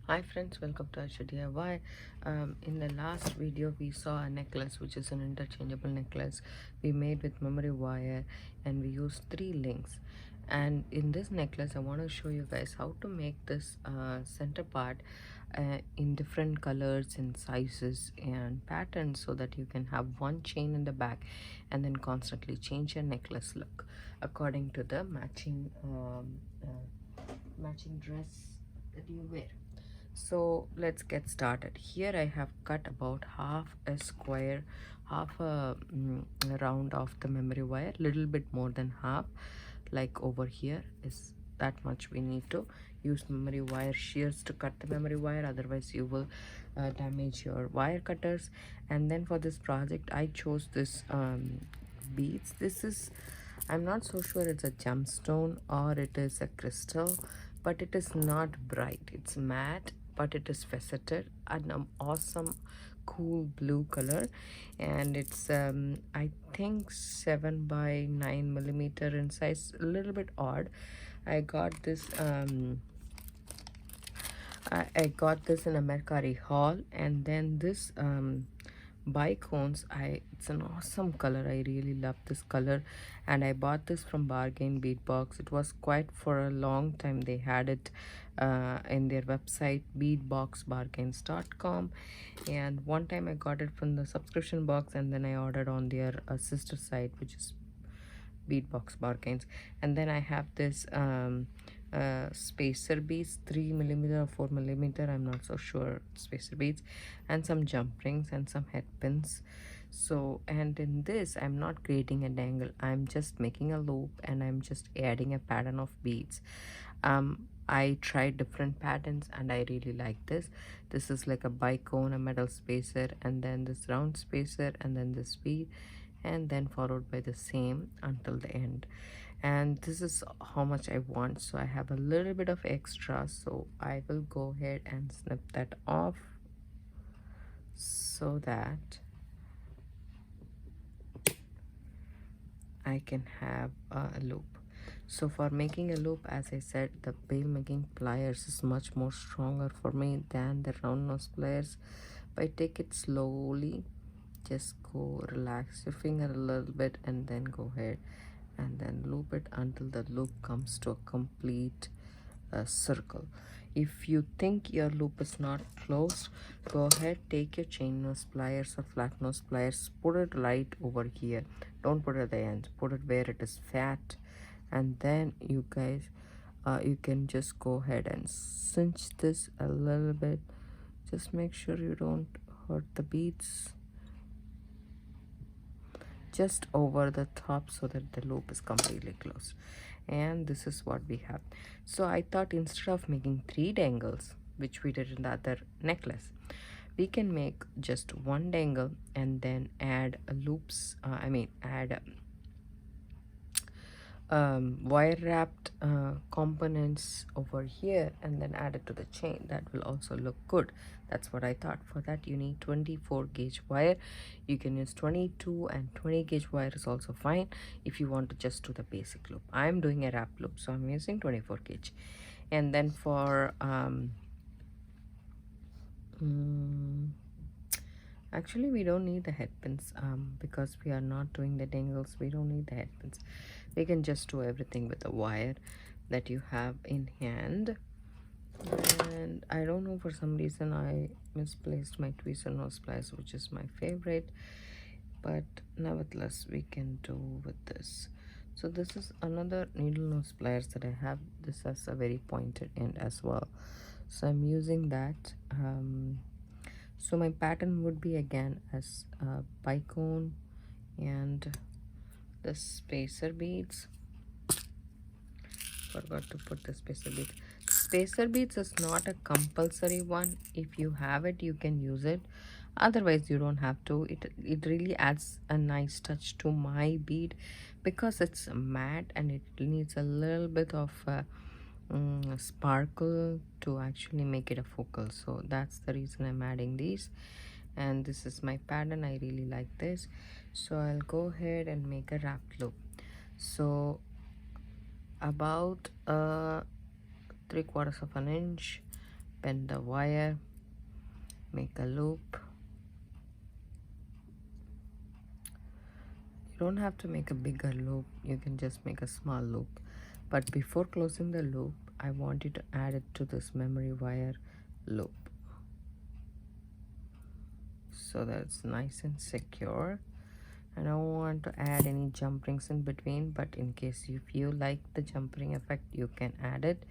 Hi friends, welcome to Aishudiy. Why? In the last video we saw a necklace which is an interchangeable necklace we made with memory wire, and we used 3 links. And in this necklace I want to show you guys how to make this center part in different colors and sizes and patterns, so that you can have one chain in the back and then constantly change your necklace look according to the matching dress that you wear. So let's get started. Here I have cut about half a square, half a round of the memory wire, little bit more than half, like over here is that much. We need to use memory wire shears to cut the memory wire, otherwise you will damage your wire cutters. And then for this project I chose this beads. This is, I'm not so sure it's a gemstone or it is a crystal, but it is not bright. It's matte, but it is faceted, an awesome cool blue color. And it's I think 7 by 9 millimeter in size, a little bit odd. I got this I got this in a Mercari haul. And then this bicones, it's an awesome color. I really love this color, and I bought this from Bargain Bead Box. It was quite for a long time. They had it in their website, beadboxbargains.com, and one time I got it from the subscription box, and then I ordered on their sister site, which is beadbox bargains. And then I have this spacer beads, 3 millimeter or 4 millimeter, I'm not so sure, spacer beads, and some jump rings and some head pins. So, and in this I'm not creating a dangle, I'm just making a loop and I'm just adding a pattern of beads. I tried different patterns and I really like this. This is like a bicone, a metal spacer, and then this round spacer, and then this bead, and then followed by the same until the end. And this is how much I want, so I have a little bit of extra, so I will go ahead and snip that off so that I can have a loop. So for making a loop, as I said, the bail making pliers is much more stronger for me than the round nose pliers. But I take it slowly, just go relax your finger a little bit and then go ahead and then loop it until the loop comes to a complete circle. If you think your loop is not closed, go ahead, take your chain nose pliers or flat nose pliers, put it right over here. Don't put it at the end, put it where it is fat, and then you guys you can just go ahead and cinch this a little bit. Just make sure you don't hurt the beads, just over the top, so that the loop is completely closed. And this is what we have. So I thought, instead of making 3 dangles, which we did in the other necklace, we can make just 1 dangle and then add loops, add wire wrapped components over here, and then add it to the chain. That will also look good. That's what I thought. For that you need 24 gauge wire. You can use 22 and 20 gauge wire is also fine if you want to just do the basic loop. I'm doing a wrap loop, so I'm using 24 gauge. And then for actually we don't need the head pins, because we are not doing the dangles. We don't need the head pins. We can just do everything with the wire that you have in hand. And I don't know, for some reason I misplaced my tweezer nose pliers, which is my favorite, but nevertheless we can do with this. So this is another needle nose pliers that I have. This has a very pointed end as well, so I'm using that. So my pattern would be again as bicone and the spacer beads. Forgot to put the spacer beads. Spacer beads is not a compulsory one. If you have it, you can use it, otherwise you don't have to. It really adds a nice touch to my bead, because it's matte and it needs a little bit of sparkle to actually make it a focal. So that's the reason I'm adding these. And this is my pattern. I really like this, so I'll go ahead and make a wrap loop. So about 3/4 of an inch bend the wire, make a loop. You don't have to make a bigger loop, you can just make a small loop. But before closing the loop, I want you to add it to this memory wire loop so that it's nice and secure. I don't want to add any jump rings in between, but in case if you like the jump ring effect, you can add it.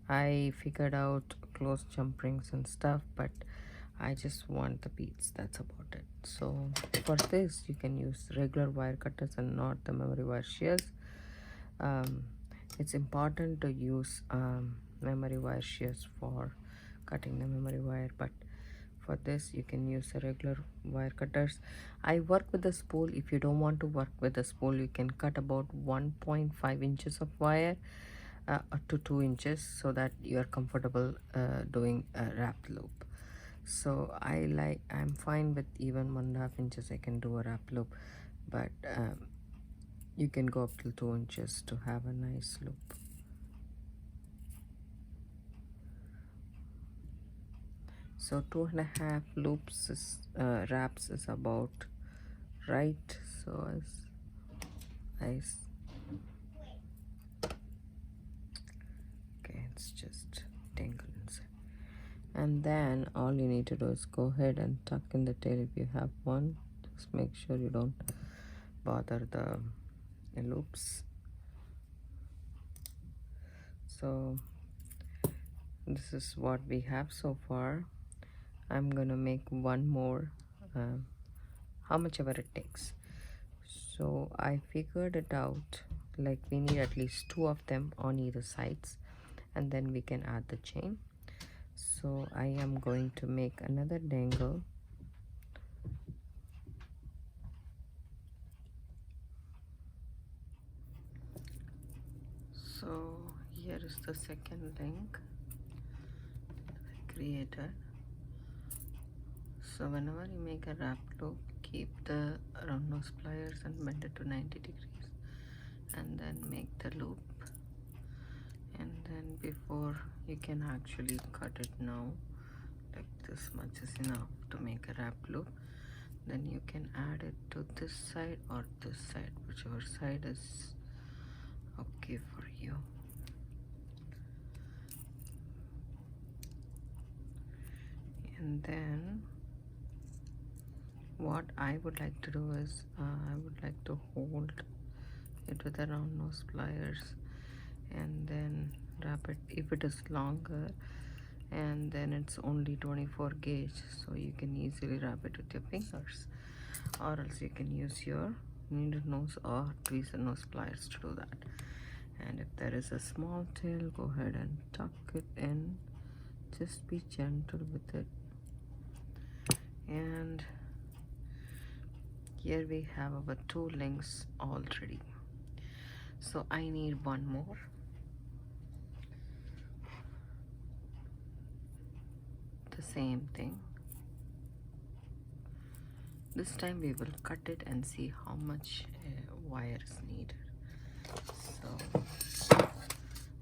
I figured out close jump rings and stuff, but I just want the beads, that's about it. So for this you can use regular wire cutters and not the memory wire shears. It's important to use memory wire shears for cutting the memory wire, but for this you can use the regular wire cutters. I work with the spool. If you don't want to work with the spool, you can cut about 1.5 inches of wire to 2 inches so that you are comfortable doing a wrap loop. So I'm fine with even 1.5 inches. I can do a wrap loop, but you can go up to 2 inches to have a nice loop. So 2.5 loops is, wraps is about right. So as nice. Okay, it's just tangled inside. And then all you need to do is go ahead and tuck in the tail if you have one. Just make sure you don't bother the loops. So this is what we have so far. I'm gonna make one more, how much ever it takes. So I figured it out, like we need at least 2 of them on either sides, and then we can add the chain. So I am going to make another dangle. So here is the second link I created. So whenever you make a wrap loop, keep the round nose pliers and bend it to 90 degrees, and then make the loop. And then before you can actually cut it now, like this much is enough to make a wrap loop. Then you can add it to this side or this side, whichever side is okay for you. And then what I would like to do is I would like to hold it with the round nose pliers and then wrap it if it is longer, and then it's only 24 gauge, so you can easily wrap it with your fingers, or else you can use your needle nose or tweezer nose pliers to do that. And if there is a small tail, go ahead and tuck it in. Just be gentle with it. And here we have our 2 links already. So I need one more. The same thing. This time we will cut it and see how much wire is needed. So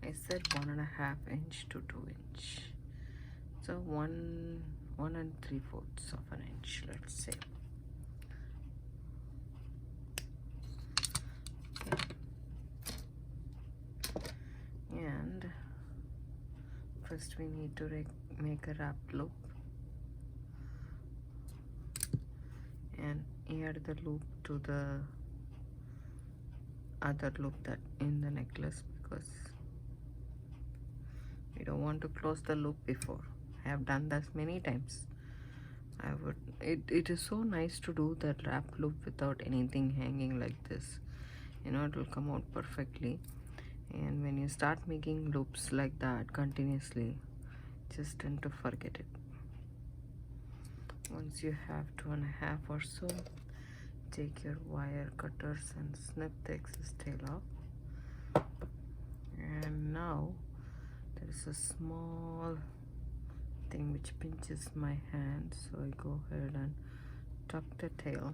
I said 1.5 inch to 2 inch. So 1 3/4 of an inch, let's say. And first we need to make a wrap loop and add the loop to the other loop that in the necklace, because we don't want to close the loop before. I have done this many times. It is so nice to do the wrap loop without anything hanging like this. You know, it will come out perfectly. And when you start making loops like that continuously, just tend to forget it. Once you have 2.5 or so, take your wire cutters and snip the excess tail off. And now there is a small thing which pinches my hand, so I go ahead and tuck the tail.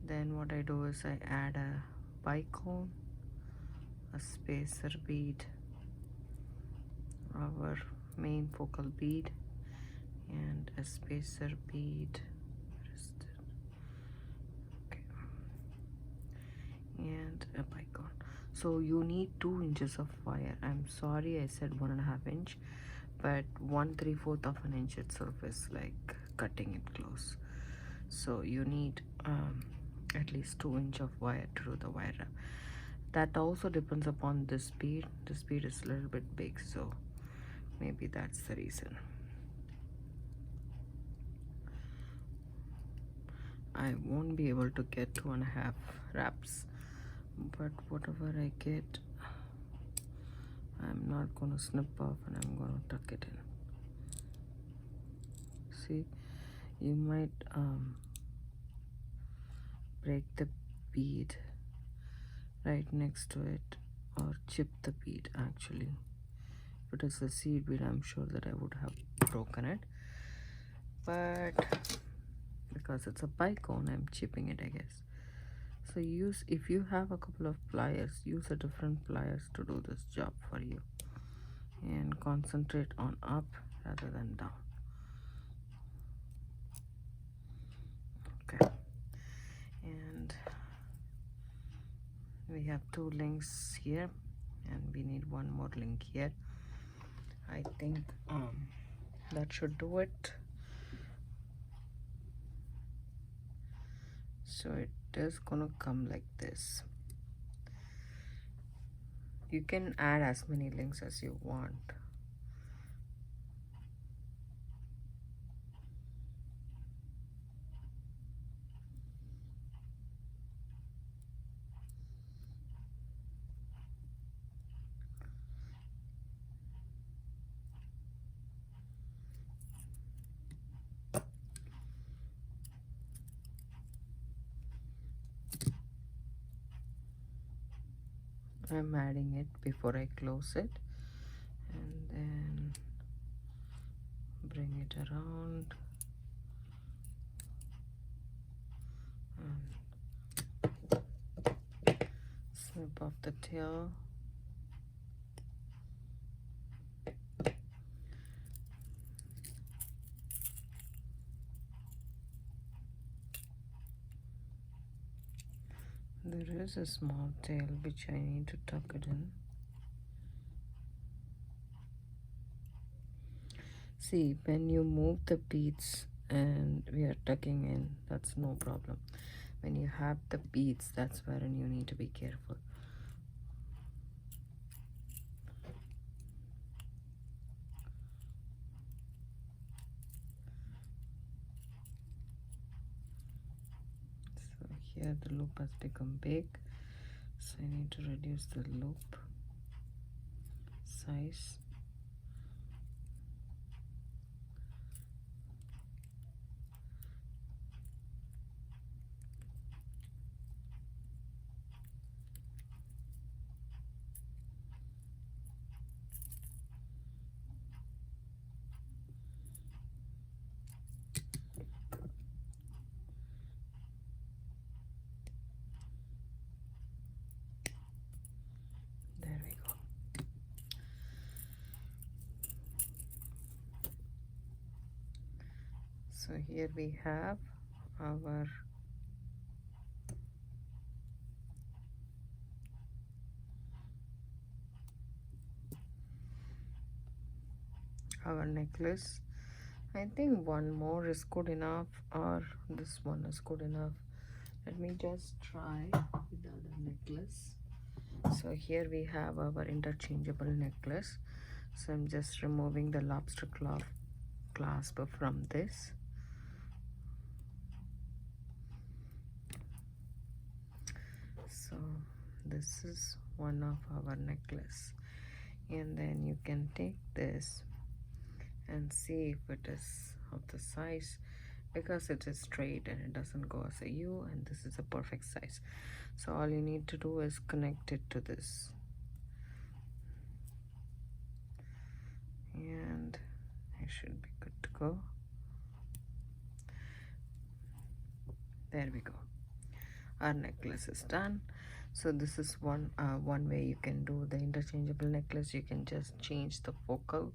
Then what I do is I add a bicone, a spacer bead, our main focal bead and a spacer bead. Okay. And a bicone. So you need 2 inches of wire. I'm sorry I said 1.5 inch, but 1/3 of an inch itself is like cutting it close. So you need at least 2 inch of wire to do the wire wrap. That also depends upon the speed. The speed is a little bit big, so maybe that's the reason. I won't be able to get 2.5 wraps, but whatever I get, I'm not going to snip off and I'm going to tuck it in. See, you might break the bead right next to it or chip the bead. Actually, if it is a seed bead, I'm sure that I would have broken it, but because it's a bicone, I'm chipping it, I guess. So if you have a couple of pliers, use a different pliers to do this job for you, and concentrate on up rather than down. Okay, and we have 2 links here and we need 1 more link here. I think that should do it. So it is gonna come like this. You can add as many links as you want. I'm adding it before I close it, and then bring it around and snip off the tail. There is a small tail which I need to tuck it in. See, when you move the beads and we are tucking in, that's no problem. When you have the beads, that's wherein you need to be careful. So here the loop has become big, so I need to reduce the loop size. There we go. So here we have our necklace. I think 1 more is good enough, or this one is good enough. Let me just try with the other necklace. So here we have our interchangeable necklace. So I'm just removing the lobster clasp from this. So this is one of our necklace, and then you can take this and see if it is of the size, because it is straight and it doesn't go as a U, and this is a perfect size. So all you need to do is connect it to this, and it should be good to go. There we go. Our necklace is done. So this is one way you can do the interchangeable necklace. You can just change the focal,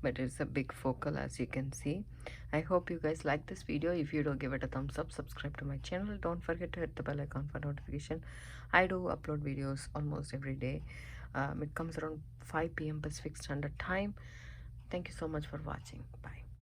but it's a big focal, as you can see. I hope you guys like this video. If you do, give it a thumbs up, subscribe to my channel. Don't forget to hit the bell icon for notification. I do upload videos almost every day. It comes around 5 p.m. Pacific Standard Time. Thank you so much for watching. Bye.